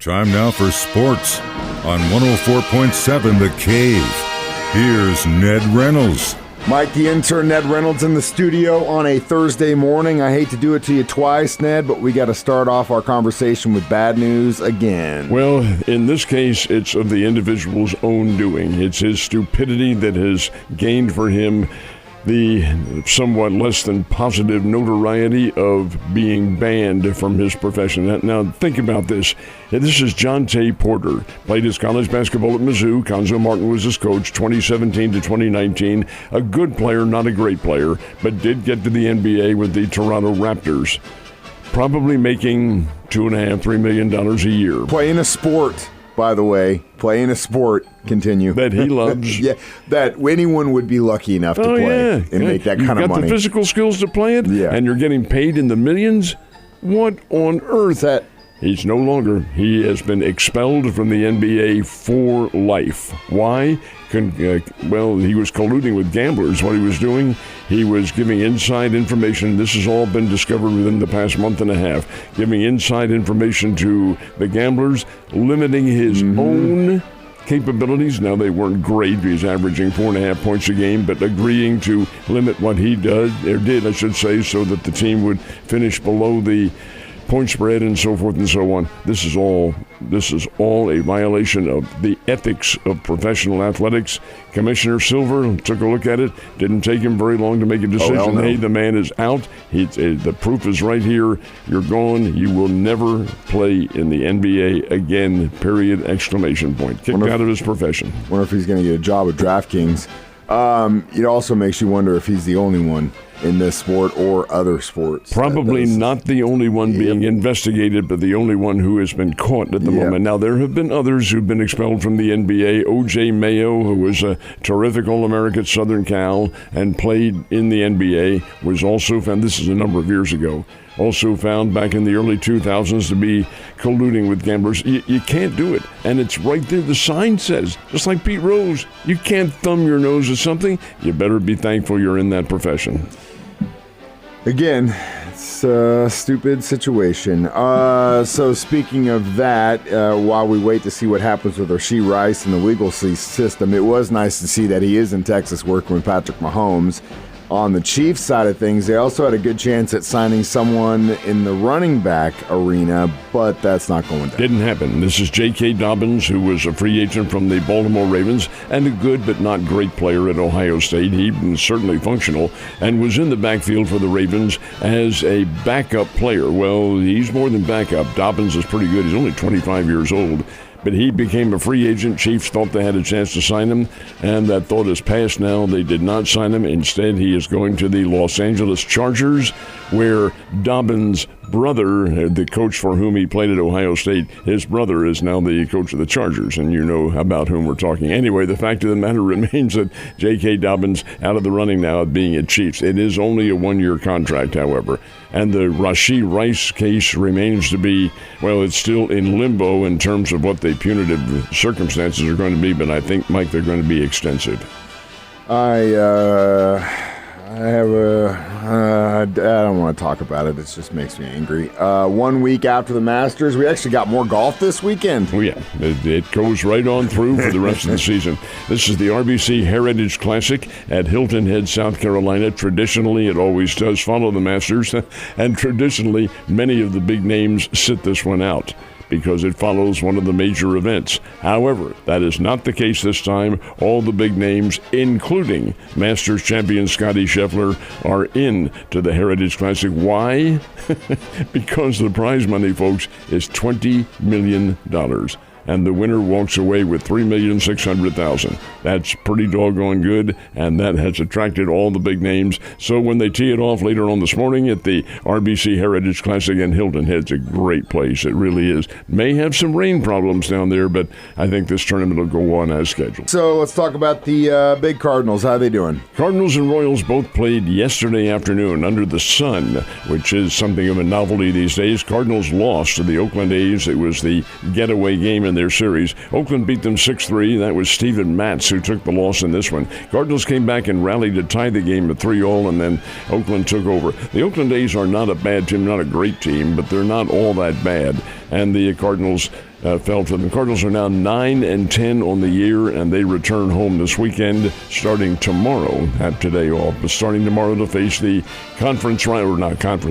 Time now for sports on 104.7 The Cave. Here's Ned Reynolds. Mike, the intern, Ned Reynolds, in the studio on a Thursday morning. I hate to do it to you twice, Ned, but we got to start off our conversation with bad news again. Well, in this case, it's of the individual's own doing. It's his stupidity that has gained for him the somewhat less than positive notoriety of being banned from his profession. Now think about this. This is John Tay Porter. Played his college basketball at Mizzou. Conzo Martin was his coach, 2017 to 2019. A good player, not a great player, but did get to the NBA with the Toronto Raptors. Probably making $2.5–3 million a year. Playing a sport, by the way. Playing a sport. Continue. That he loves. Yeah, that anyone would be lucky enough to play and make that kind of money. You've got the physical skills to play it, yeah, and you're getting paid in the millions? What on earth? He's no longer. He has been expelled from the NBA for life. Why? Well, he was colluding with gamblers. What he was doing, he was giving inside information. This has all been discovered within the past month and a half. Giving inside information to the gamblers, limiting his own capabilities. Now, they weren't great. He's averaging 4.5 points a game, but agreeing to limit what he did, I should say, so that the team would finish below the point spread and so forth and so on. This is all a violation of the ethics of professional athletics. Commissioner Silver took a look at it. Didn't take him very long to make a decision. No. Hey, the man is out. The proof is right here. You're gone. You will never play in the NBA again, period, exclamation point. Kicked out of his profession. Wonder if he's going to get a job at DraftKings. It also makes you wonder if he's the only one in this sport or other sports. Probably not the only one being investigated, but the only one who has been caught at the moment. Now, there have been others who've been expelled from the NBA. O.J. Mayo, who was a terrific All-American at Southern Cal and played in the NBA, was also found, this is a number of years ago, also found back in the early 2000s to be colluding with gamblers. You can't do it. And it's right there. The sign says, just like Pete Rose, you can't thumb your nose at something. You better be thankful you're in that profession. Again, it's a stupid situation. So speaking of that, while we wait to see what happens with Rashee Rice and the legal system, it was nice to see that he is in Texas working with Patrick Mahomes. On the Chiefs side of things, they also had a good chance at signing someone in the running back arena, but that's not going down. Didn't happen. This is J.K. Dobbins, who was a free agent from the Baltimore Ravens and a good but not great player at Ohio State. He was certainly functional and was in the backfield for the Ravens as a backup player. Well, he's more than backup. Dobbins is pretty good. He's only 25 years old. But he became a free agent. Chiefs thought they had a chance to sign him, and that thought is past now. They did not sign him. Instead, he is going to the Los Angeles Chargers, where Dobbins' brother, the coach for whom he played at Ohio State, his brother is now the coach of the Chargers, and you know about whom we're talking. Anyway, the fact of the matter remains that J.K. Dobbins out of the running now of being at Chiefs. It is only a one-year contract, however. And the Rashee Rice case remains to be, well, it's still in limbo in terms of what the punitive circumstances are going to be, but I think, Mike, they're going to be extensive. I don't want to talk about it. It just makes me angry. 1 week after the Masters, we actually got more golf this weekend. Oh, yeah. It goes right on through for the rest of the season. This is the RBC Heritage Classic at Hilton Head, South Carolina. Traditionally, it always does follow the Masters, and traditionally, many of the big names sit this one out because it follows one of the major events. However, that is not the case this time. All the big names, including Masters champion Scottie Scheffler, are in to the Heritage Classic. Why? Because the prize money, folks, is $20 million. And the winner walks away with $3,600,000. That's pretty doggone good, and that has attracted all the big names. So when they tee it off later on this morning at the RBC Heritage Classic in Hilton Head's a great place. It really is. May have some rain problems down there, but I think this tournament will go on as scheduled. So let's talk about the big Cardinals. How are they doing? Cardinals and Royals both played yesterday afternoon under the sun, which is something of a novelty these days. Cardinals lost to the Oakland A's. It was the getaway game in their series. Oakland beat them 6-3. That was Steven Matz who took the loss in this one. Cardinals came back and rallied to tie the game at 3-3, and then Oakland took over. The Oakland A's are not a bad team, not a great team, but they're not all that bad. and the Cardinals fell to them. The Cardinals are now 9-10 on the year, and they return home this weekend, starting tomorrow. Have today off, but starting tomorrow to face the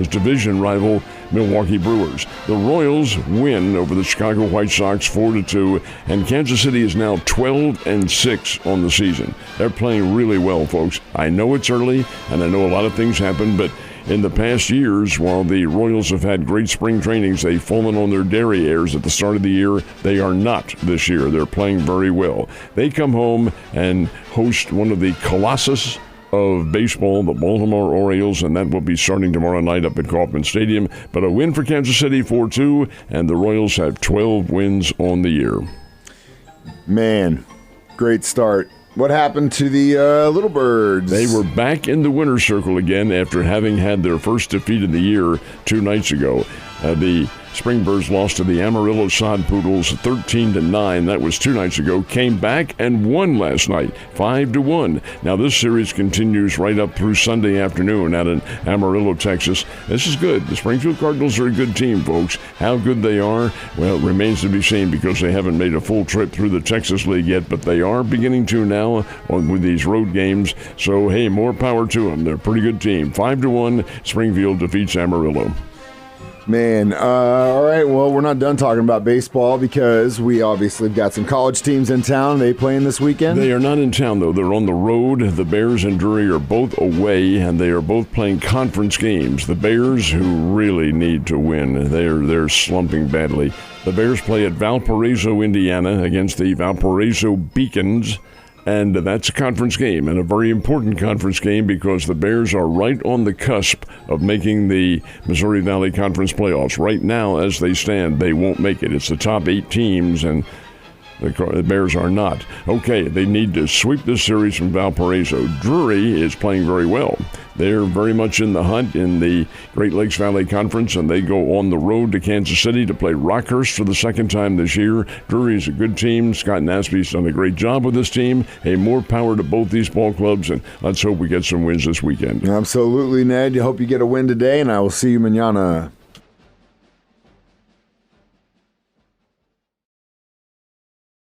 division rival Milwaukee Brewers. The Royals win over the Chicago White Sox 4-2, and Kansas City is now 12-6 on the season. They're playing really well, folks. I know it's early, and I know a lot of things happen, but in the past years, while the Royals have had great spring trainings, they've fallen on their derrieres at the start of the year. They are not this year. They're playing very well. They come home and host one of the colossus of baseball, the Baltimore Orioles, and that will be starting tomorrow night up at Kauffman Stadium. But a win for Kansas City, 4-2, and the Royals have 12 wins on the year. Man, great start. What happened to the Little Birds? They were back in the winner's circle again after having had their first defeat of the year 2 nights ago. The Springbirds lost to the Amarillo Sod Poodles 13-9. That was 2 nights ago. Came back and won last night, 5-1. Now this series continues right up through Sunday afternoon out in Amarillo, Texas. This is good. The Springfield Cardinals are a good team, folks. How good they are, well, it remains to be seen because they haven't made a full trip through the Texas League yet, but they are beginning to now with these road games. So, hey, more power to them. They're a pretty good team. 5-1, Springfield defeats Amarillo. Man, all right, well, we're not done talking about baseball because we obviously have got some college teams in town. Are they playing this weekend? They are not in town, though. They're on the road. The Bears and Drury are both away, and they are both playing conference games. The Bears, who really need to win, they're slumping badly. The Bears play at Valparaiso, Indiana, against the Valparaiso Beacons. And that's a conference game, and a very important conference game because the Bears are right on the cusp of making the Missouri Valley Conference playoffs. Right now, as they stand, they won't make it. It's the top 8 teams, and the Bears are not. Okay, they need to sweep this series from Valparaiso. Drury is playing very well. They're very much in the hunt in the Great Lakes Valley Conference, and they go on the road to Kansas City to play Rockhurst for the second time this year. Drury is a good team. Scott Nasby's done a great job with this team. Hey, more power to both these ball clubs, and let's hope we get some wins this weekend. Absolutely, Ned. I hope you get a win today, and I will see you mañana.